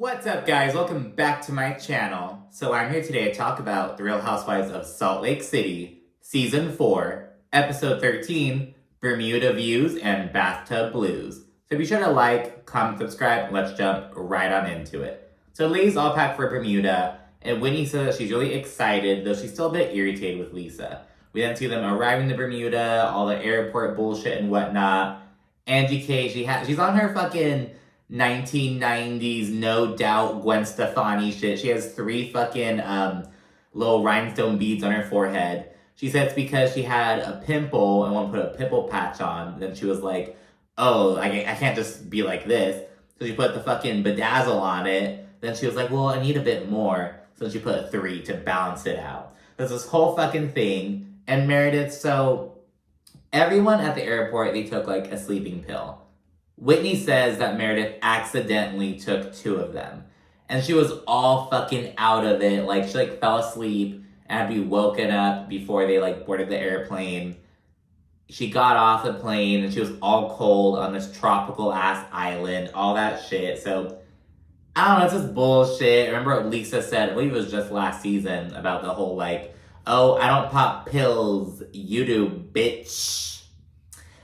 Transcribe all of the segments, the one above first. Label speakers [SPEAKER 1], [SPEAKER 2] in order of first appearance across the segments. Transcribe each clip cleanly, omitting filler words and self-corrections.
[SPEAKER 1] What's up, guys? Welcome back to my channel. So I'm here today to talk about The Real Housewives of Salt Lake City, Season 4, Episode 13, Bermuda Views and Bathtub Blues. So be sure to like, comment, subscribe, and let's jump right on into it. So Lee's all packed for Bermuda, and Whitney says that she's really excited, though she's still a bit irritated with Lisa. We then see them arriving to Bermuda, all the airport bullshit and whatnot. Angie K, she's on her fucking 1990s, no doubt, Gwen Stefani shit. She has 3 fucking little rhinestone beads on her forehead. She said it's because she had a pimple and wanted to put a pimple patch on. Then she was like, oh, I can't just be like this. So she put the fucking bedazzle on it. Then she was like, well, I need a bit more. So she put a 3 to balance it out. There's this whole fucking thing. And Meredith, so everyone at the airport, they took like a sleeping pill. Whitney says that Meredith accidentally took 2 of them. And she was all fucking out of it. Like, she like fell asleep and had to be woken up before they like boarded the airplane. She got off the plane and she was all cold on this tropical ass island, all that shit. So, I don't know, it's just bullshit. Remember what Lisa said, I believe it was just last season, about the whole like, oh, I don't pop pills, you do, bitch.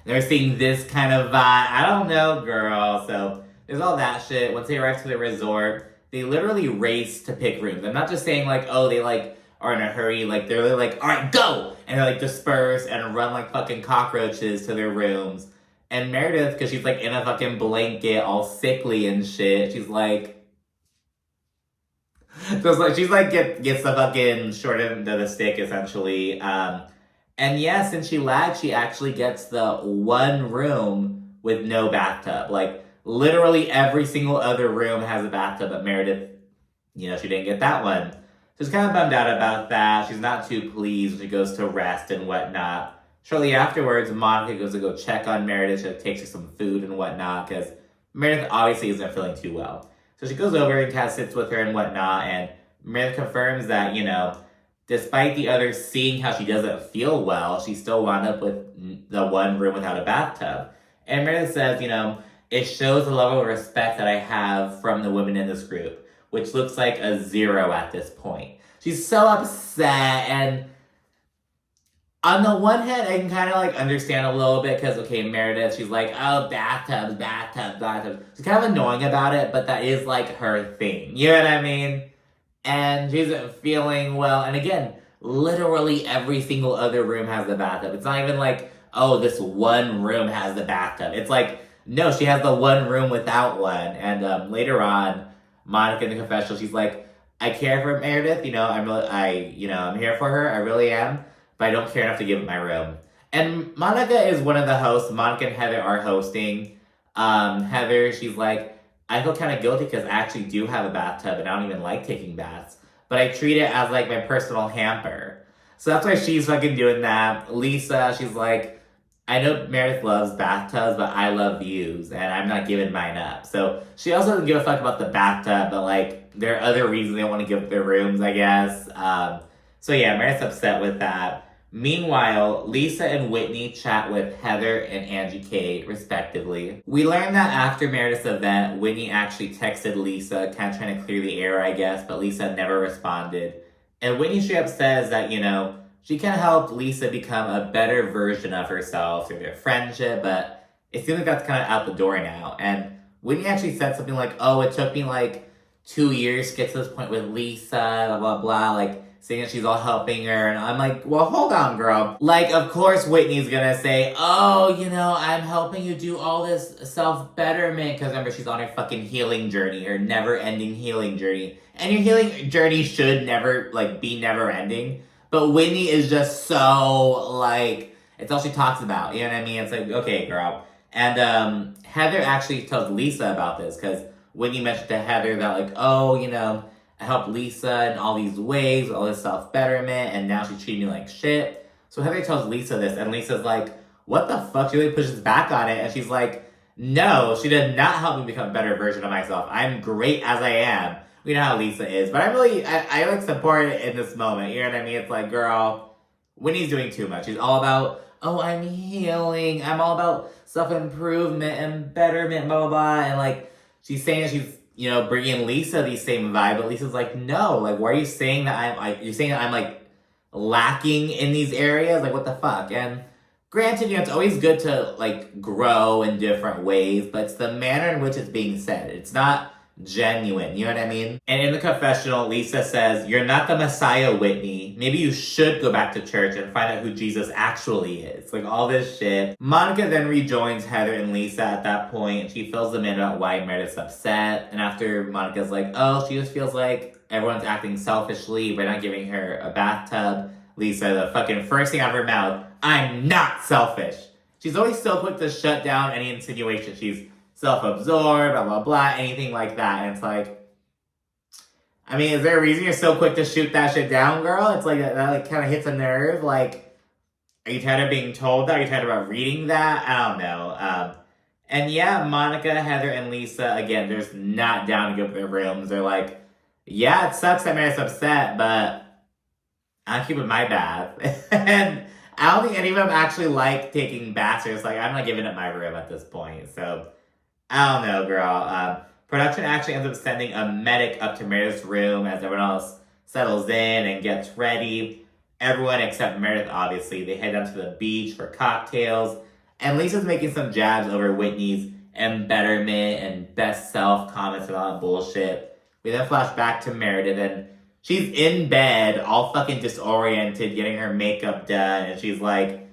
[SPEAKER 1] They're seeing this kind of vibe. I don't know, girl. So there's all that shit. Once they arrive to the resort, they literally race to pick rooms. I'm not just saying like, oh, they like are in a hurry. Like they're really like, all right, go! And they like disperse and run like fucking cockroaches to their rooms. And Meredith, because she's like in a fucking blanket, all sickly and shit, she's like, so it's like she's like gets the fucking short end of the stick essentially. And yeah, since she lagged, she actually gets the 1 room with no bathtub. Like, literally every single other room has a bathtub, but Meredith, you know, she didn't get that one. So she's kind of bummed out about that. She's not too pleased when she goes to rest and whatnot. Shortly afterwards, Monica goes to go check on Meredith. She takes her some food and whatnot, because Meredith obviously isn't feeling too well. So she goes over and kind of sits with her and whatnot, and Meredith confirms that, you know, despite the others seeing how she doesn't feel well, she still wound up with the 1 room without a bathtub. And Meredith says, you know, it shows the level of respect that I have from the women in this group, which looks like a 0 at this point. She's so upset, and on the one hand, I can kind of like understand a little bit, because, okay, Meredith, she's like, oh, bathtubs, bathtubs, bathtubs. She's kind of annoying about it, but that is like her thing. You know what I mean? And she isn't feeling well. And again, literally every single other room has the bathtub. It's not even like, oh, this 1 room has the bathtub. It's like, no, she has the 1 room without one. And later on, Monica in the confessional, she's like, I care for Meredith. You know, I'm here for her. I really am. But I don't care enough to give up my room. And Monica is one of the hosts. Monica and Heather are hosting. Heather, she's like, I feel kind of guilty because I actually do have a bathtub and I don't even like taking baths. But I treat it as like my personal hamper. So that's why she's fucking doing that. Lisa, she's like, I know Meredith loves bathtubs, but I love views and I'm not giving mine up. So she also doesn't give a fuck about the bathtub, but like there are other reasons they want to give up their rooms, I guess. So yeah, Meredith's upset with that. Meanwhile, Lisa and Whitney chat with Heather and Angie K, respectively. We learned that after Meredith's event, Whitney actually texted Lisa, kind of trying to clear the air, I guess, but Lisa never responded. And Whitney straight up says that, you know, she can help Lisa become a better version of herself through their friendship, but it seems like that's kind of out the door now. And Whitney actually said something like, oh, it took me like 2 years to get to this point with Lisa, blah, blah, blah, like, saying that she's all helping her, and I'm like, well, hold on, girl. Like, of course Whitney's gonna say, oh, you know, I'm helping you do all this self-betterment, because remember, she's on her fucking healing journey, her never-ending healing journey. And your healing journey should never, like, be never-ending, but Whitney is just so, like, it's all she talks about, you know what I mean? It's like, okay, girl. And Heather actually tells Lisa about this, because Whitney mentioned to Heather that, like, oh, you know, I helped Lisa in all these ways, all this self-betterment, and now she's treating me like shit. So Heather tells Lisa this, and Lisa's like, what the fuck? She really pushes back on it, and she's like, no, she did not help me become a better version of myself. I'm great as I am. We know how Lisa is, but I like support it in this moment. You know what I mean? It's like, girl, Whitney's doing too much. She's all about, oh, I'm healing. I'm all about self-improvement and betterment, blah, blah, blah. And like, she's saying that she's bringing Lisa the same vibe, but Lisa's like, no, like, why are you saying that you're saying that I'm, like, lacking in these areas? Like, what the fuck? And granted, it's always good to, like, grow in different ways, but it's the manner in which it's being said. It's not genuine, you know what I mean? And in the confessional, Lisa says, you're not the Messiah, Whitney. Maybe you should go back to church and find out who Jesus actually is. Like, all this shit. Monica then rejoins Heather and Lisa at that point, and she fills them in about why Meredith's upset. And after Monica's like, oh, she just feels like everyone's acting selfishly by not giving her a bathtub. Lisa, the fucking first thing out of her mouth, I'm not selfish. She's always so quick to shut down any insinuation. She's self-absorbed, blah, blah, blah, anything like that. And it's like, I mean, is there a reason you're so quick to shoot that shit down, girl? It's like, that like, kind of hits a nerve. Like, are you tired of being told that? Are you tired about reading that? I don't know. And yeah, Monica, Heather, and Lisa, again, they're just not down to go to their rooms. They're like, yeah, it sucks that Meredith's upset, but I'm keeping my bath. And I don't think any of them actually like taking baths. They're just like, I'm not giving up my room at this point. So, I don't know, girl. Production actually ends up sending a medic up to Meredith's room as everyone else settles in and gets ready. Everyone except Meredith, obviously, they head down to the beach for cocktails. And Lisa's making some jabs over Whitney's embetterment and best self comments and all that bullshit. We then flash back to Meredith, and she's in bed, all fucking disoriented, getting her makeup done. And she's like,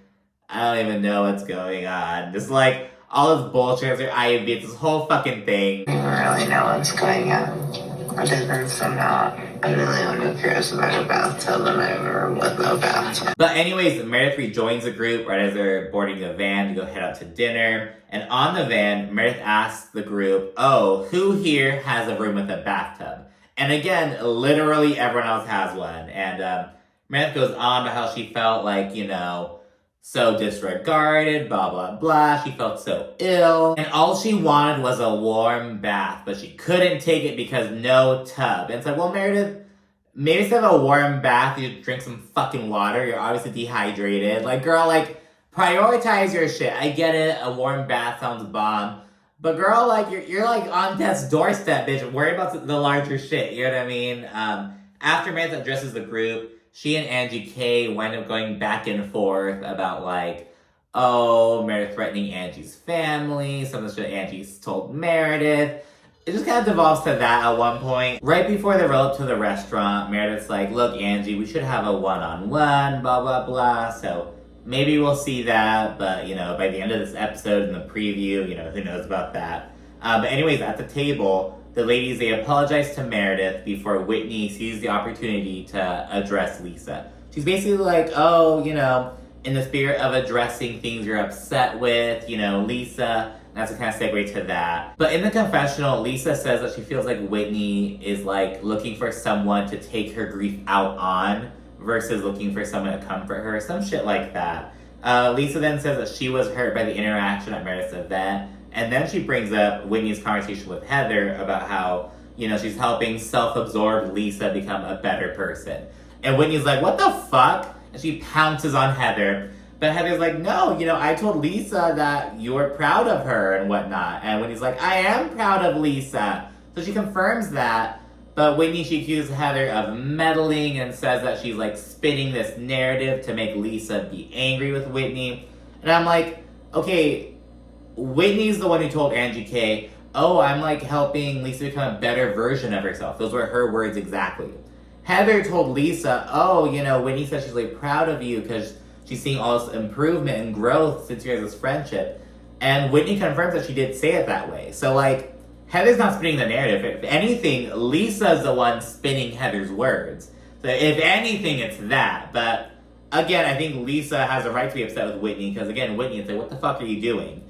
[SPEAKER 1] I don't even know what's going on. Just like, all this bullshit has her IUD. It's this whole fucking thing.
[SPEAKER 2] I don't really know what's going on. I didn't somehow. I really am curious about a bathtub in my room with no bathtub.
[SPEAKER 1] But anyways, Meredith rejoins the group right as they're boarding the van to go head out to dinner. And on the van, Meredith asks the group, oh, who here has a room with a bathtub? And again, literally everyone else has one. And Meredith goes on about how she felt like, so disregarded, blah, blah, blah. She felt so ill. And all she wanted was a warm bath, but she couldn't take it because no tub. And it's like, well, Meredith, maybe instead of a warm bath, you drink some fucking water. You're obviously dehydrated. Like, girl, like, prioritize your shit. I get it. A warm bath sounds bomb. But girl, like, you're like on death's doorstep, bitch. Worry about the larger shit. You know what I mean? After Meredith addresses the group, she and Angie K wind up going back and forth about, like, oh, Meredith threatening Angie's family, some of the shit Angie's told Meredith. It just kind of devolves to that at one point. Right before they roll up to the restaurant, Meredith's like, look, Angie, we should have a one-on-one, blah, blah, blah. So maybe we'll see that, but, by the end of this episode in the preview, who knows about that. But anyways, at the table, the ladies, they apologize to Meredith before Whitney sees the opportunity to address Lisa. She's basically like, oh, in the spirit of addressing things you're upset with, Lisa. And that's a kind of segue to that. But in the confessional, Lisa says that she feels like Whitney is like looking for someone to take her grief out on versus looking for someone to comfort her. Some shit like that. Lisa then says that she was hurt by the interaction at Meredith's event. And then she brings up Whitney's conversation with Heather about how, she's helping self-absorbed Lisa become a better person. And Whitney's like, what the fuck? And she pounces on Heather. But Heather's like, no, I told Lisa that you're proud of her and whatnot. And Whitney's like, I am proud of Lisa. So she confirms that. But Whitney, she accuses Heather of meddling and says that she's like spinning this narrative to make Lisa be angry with Whitney. And I'm like, okay, Whitney's the one who told Angie K, oh, I'm like helping Lisa become a better version of herself. Those were her words exactly. Heather told Lisa, oh, Whitney said she's like proud of you because she's seeing all this improvement and growth since you guys' friendship. And Whitney confirms that she did say it that way. So like, Heather's not spinning the narrative. If anything, Lisa's the one spinning Heather's words. So if anything, it's that. But again, I think Lisa has a right to be upset with Whitney because again, Whitney is like, what the fuck are you doing?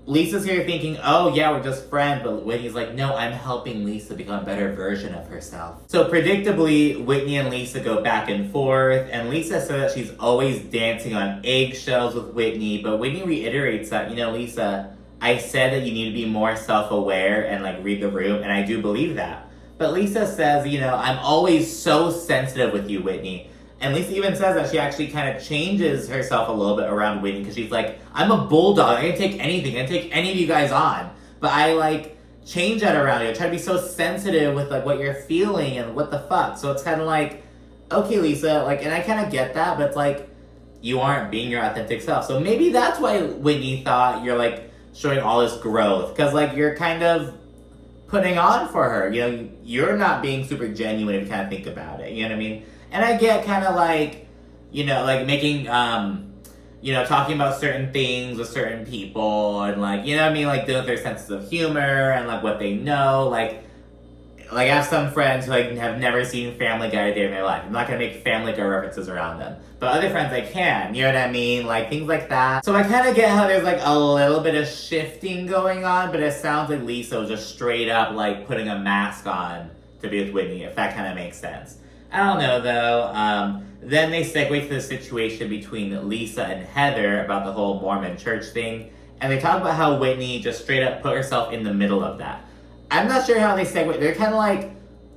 [SPEAKER 1] Lisa's here thinking, oh yeah, we're just friends, but Whitney's like, no, I'm helping Lisa become a better version of herself. So predictably, Whitney and Lisa go back and forth, and Lisa said that she's always dancing on eggshells with Whitney, but Whitney reiterates that, Lisa, I said that you need to be more self-aware and like read the room, and I do believe that. But Lisa says, I'm always so sensitive with you, Whitney. And Lisa even says that she actually kind of changes herself a little bit around Whitney because she's like, I'm a bulldog. I can take anything. I can take any of you guys on. But I like change that around you. Try to be so sensitive with like what you're feeling and what the fuck. So it's kind of like, okay, Lisa, like, and I kind of get that, but it's like, you aren't being your authentic self. So maybe that's why Whitney thought you're like showing all this growth, because like you're kind of putting on for her. You know, you're not being super genuine if you kind of think about it. You know what I mean? And I get kind of like, you know, like making, you know, talking about certain things with certain people and like, you know what I mean? Like dealing with their senses of humor and like what they know. Like I have some friends who like have never seen Family Guy a day in their life. I'm not gonna make Family Guy references around them. But other friends I can, you know what I mean? Like things like that. So I kind of get how there's like a little bit of shifting going on, but it sounds like Lisa was just straight up like putting a mask on to be with Whitney, if that kind of makes sense. I don't know though. Then they segue to the situation between Lisa and Heather about the whole Mormon church thing. And they talk about how Whitney just straight up put herself in the middle of that. I'm not sure how they segue. They're kind of like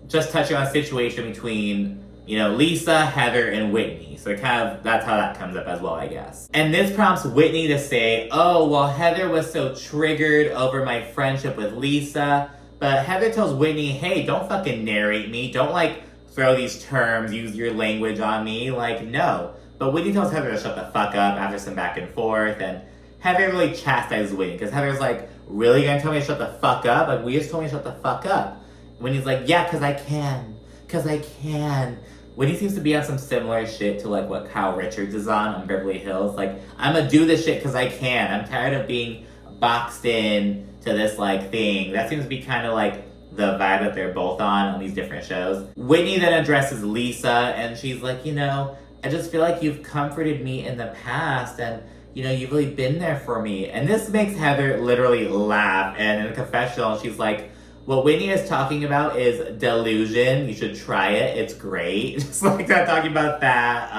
[SPEAKER 1] just touching on a situation between, you know, Lisa, Heather, and Whitney. So that's how that comes up as well, I guess. And this prompts Whitney to say, oh, well, Heather was so triggered over my friendship with Lisa. But Heather tells Whitney, hey, don't fucking narrate me. Don't like throw these terms, use your language on me. Like, no. But Whitney tells Heather to shut the fuck up after some back and forth. And Heather really chastises Whitney because Heather's like, really gonna tell me to shut the fuck up? Like, we just told me to shut the fuck up. Whitney's like, yeah, because I can. Because I can. Whitney seems to be on some similar shit to like what Kyle Richards is on Beverly Hills. Like, I'm gonna do this shit because I can. I'm tired of being boxed in to this like thing. That seems to be kind of like the vibe that they're both on these different shows. Whitney then addresses Lisa and she's like, you know, I just feel like you've comforted me in the past and, you know, you've really been there for me. And this makes Heather literally laugh. And in a confessional, she's like, what Whitney is talking about is delusion. You should try it. It's great. Just like that, talking about that.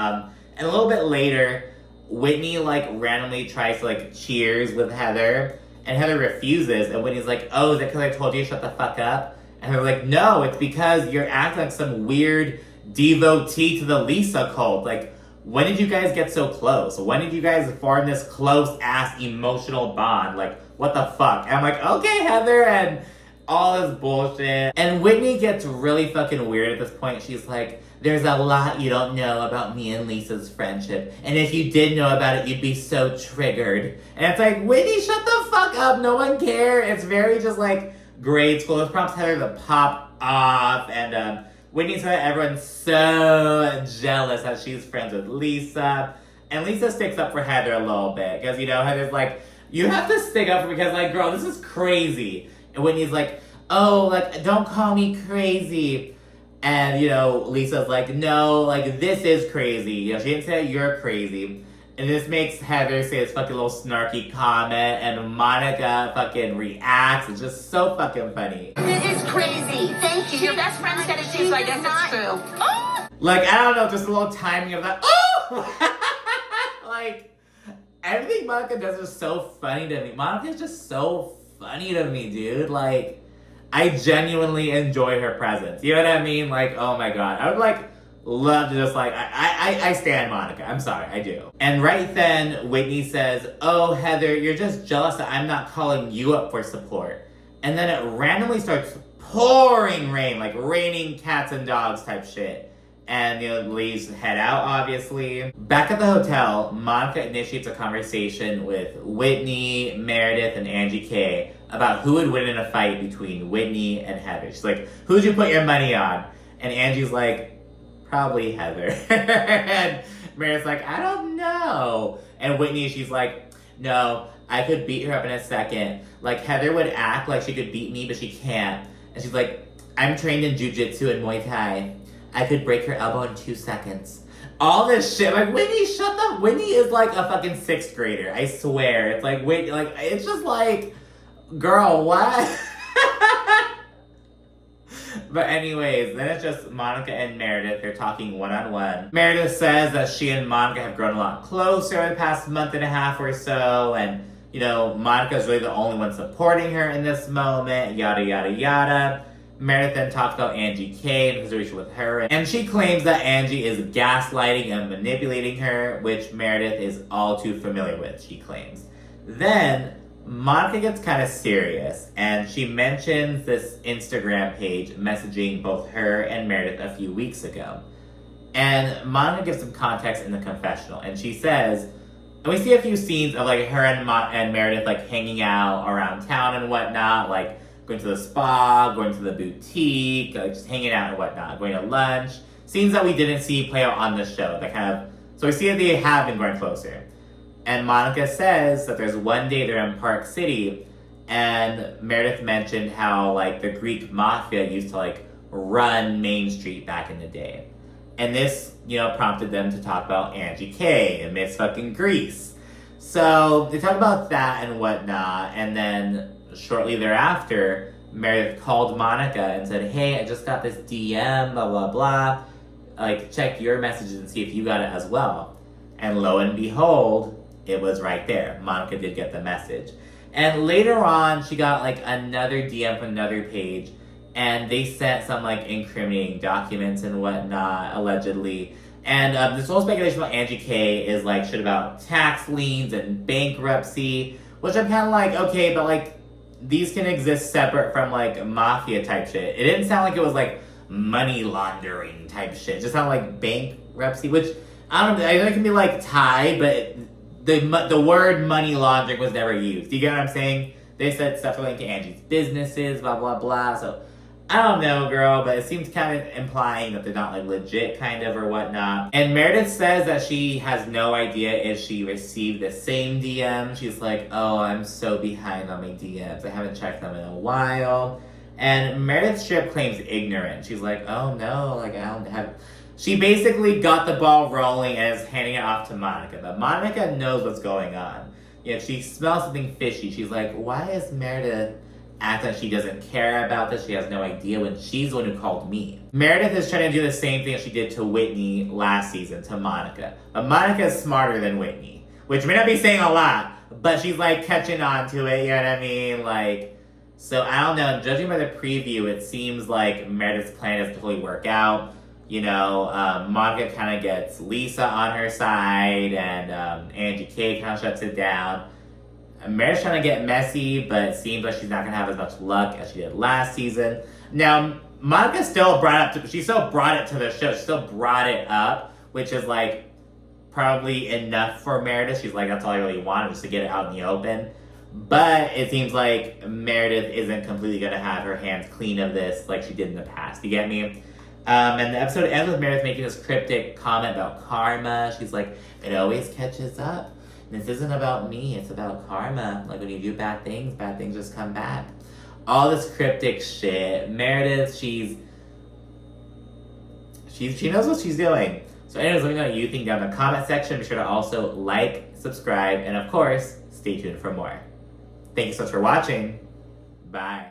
[SPEAKER 1] And a little bit later, Whitney like randomly tries to like cheers with Heather. And Heather refuses. And Whitney's like, oh, is it because I told you to shut the fuck up? And they're like, no, it's because you're acting like some weird devotee to the Lisa cult. Like, when did you guys get so close? When did you guys form this close-ass emotional bond? Like, what the fuck? And I'm like, okay, Heather, and all this bullshit. And Whitney gets really fucking weird at this point. She's like, there's a lot you don't know about me and Lisa's friendship. And if you did know about it, you'd be so triggered. And it's like, Whitney, shut the fuck up. No one cares. It's very just like grade school. This prompts Heather to pop off. And Whitney's like, everyone's so jealous that she's friends with Lisa. And Lisa sticks up for Heather a little bit. Because, you know, Heather's like, you have to stick up for me because, like, girl, this is crazy. And Whitney's like, oh, like, don't call me crazy. And, you know, Lisa's like, no, like, this is crazy. You know, she didn't say you're crazy. And this makes Heather say this fucking little snarky comment. And Monica fucking reacts. It's just so fucking funny.
[SPEAKER 3] This is crazy. Thank you. Your best friend said it too, so I guess it's true. Oh!
[SPEAKER 1] Like, I don't know, just a little timing of that. Oh! Like, everything Monica does is so funny to me. Monica's just so funny to me, dude. Like, I genuinely enjoy her presence. You know what I mean? Like, oh my god. I would, like, love to just, like, I stand Monica. I'm sorry, I do. And right then, Whitney says, oh, Heather, you're just jealous that I'm not calling you up for support. And then it randomly starts pouring rain, like raining cats and dogs type shit. And, you know, leaves head out, obviously. Back at the hotel, Monica initiates a conversation with Whitney, Meredith, and Angie K about who would win in a fight between Whitney and Heather. She's like, who'd you put your money on? And Angie's like, probably Heather. And Meredith's like, I don't know. And Whitney, she's like, no, I could beat her up in a second. Like, Heather would act like she could beat me, but she can't. And she's like, I'm trained in jujitsu and Muay Thai. I could break her elbow in 2 seconds. All this shit. Like, Whitney, shut up. Whitney is like a fucking 6th grader. I swear. It's like, Whitney, like, it's just like, girl, what? But anyways, then it's just Monica and Meredith. They're talking one-on-one. Meredith says that she and Monica have grown a lot closer in the past month and a half or so. And, you know, Monica's really the only one supporting her in this moment. Yada, yada, yada. Meredith then talks about Angie K and his situation with her. And she claims that Angie is gaslighting and manipulating her, which Meredith is all too familiar with, she claims. Then, Monica gets kind of serious, and she mentions this Instagram page messaging both her and Meredith a few weeks ago. And Monica gives some context in the confessional, and she says, and we see a few scenes of like her and Meredith like hanging out around town and whatnot, like going to the spa, going to the boutique, like just hanging out and whatnot, going to lunch. Scenes that we didn't see play out on the show. That kind of, so we see that they have been growing closer. And Monica says that there's one day they're in Park City, and Meredith mentioned how like the Greek mafia used to like run Main Street back in the day. And this, prompted them to talk about Angie K and Miss fucking Greece. So they talk about that and whatnot, and then shortly thereafter, Meredith called Monica and said, hey, I just got this DM, blah, blah, blah. Like, check your messages and see if you got it as well. And lo and behold, it was right there. Monica did get the message. And later on, she got like another DM from another page, and they sent some like incriminating documents and whatnot, allegedly. And this whole speculation about Angie K is like shit about tax liens and bankruptcy, which I'm kind of like, okay, but like these can exist separate from like mafia type shit. It didn't sound like it was like money laundering type shit. It just sounded like bankruptcy, which I don't know. I know it can be like tied, but the word money laundering was never used. Do you get what I'm saying? They said stuff relating to Angie's businesses, blah, blah, blah. So I don't know, girl, but it seems kind of implying that they're not like legit kind of or whatnot. And Meredith says that she has no idea if she received the same DM. She's like, oh, I'm so behind on my DMs. I haven't checked them in a while. And Meredith strip claims ignorant. She's like, oh no, like I don't have... She basically got the ball rolling and is handing it off to Monica. But Monica knows what's going on. She smells something fishy. She's like, why is Meredith acting like she doesn't care about this? She has no idea when she's the one who called me. Meredith is trying to do the same thing she did to Whitney last season, to Monica. But Monica is smarter than Whitney, which may not be saying a lot, but she's like catching on to it, you know what I mean? Like, so I don't know, judging by the preview, it seems like Meredith's plan doesn't totally work out. Monica kind of gets Lisa on her side, and Angie K kind of shuts it down. Meredith's trying to get messy, but it seems like she's not going to have as much luck as she did last season. Now, Monica still brought it to the show. She still brought it up, which is like probably enough for Meredith. She's like, that's all I really wanted, just to get it out in the open. But it seems like Meredith isn't completely going to have her hands clean of this like she did in the past. You get me? And the episode ends with Meredith making this cryptic comment about karma. She's like, it always catches up. This isn't about me, it's about karma. Like when you do bad things just come back. All this cryptic shit. Meredith, she knows what she's doing. So anyways, let me know what you think down in the comment section. Be sure to also like, subscribe, and of course, stay tuned for more. Thank you so much for watching. Bye.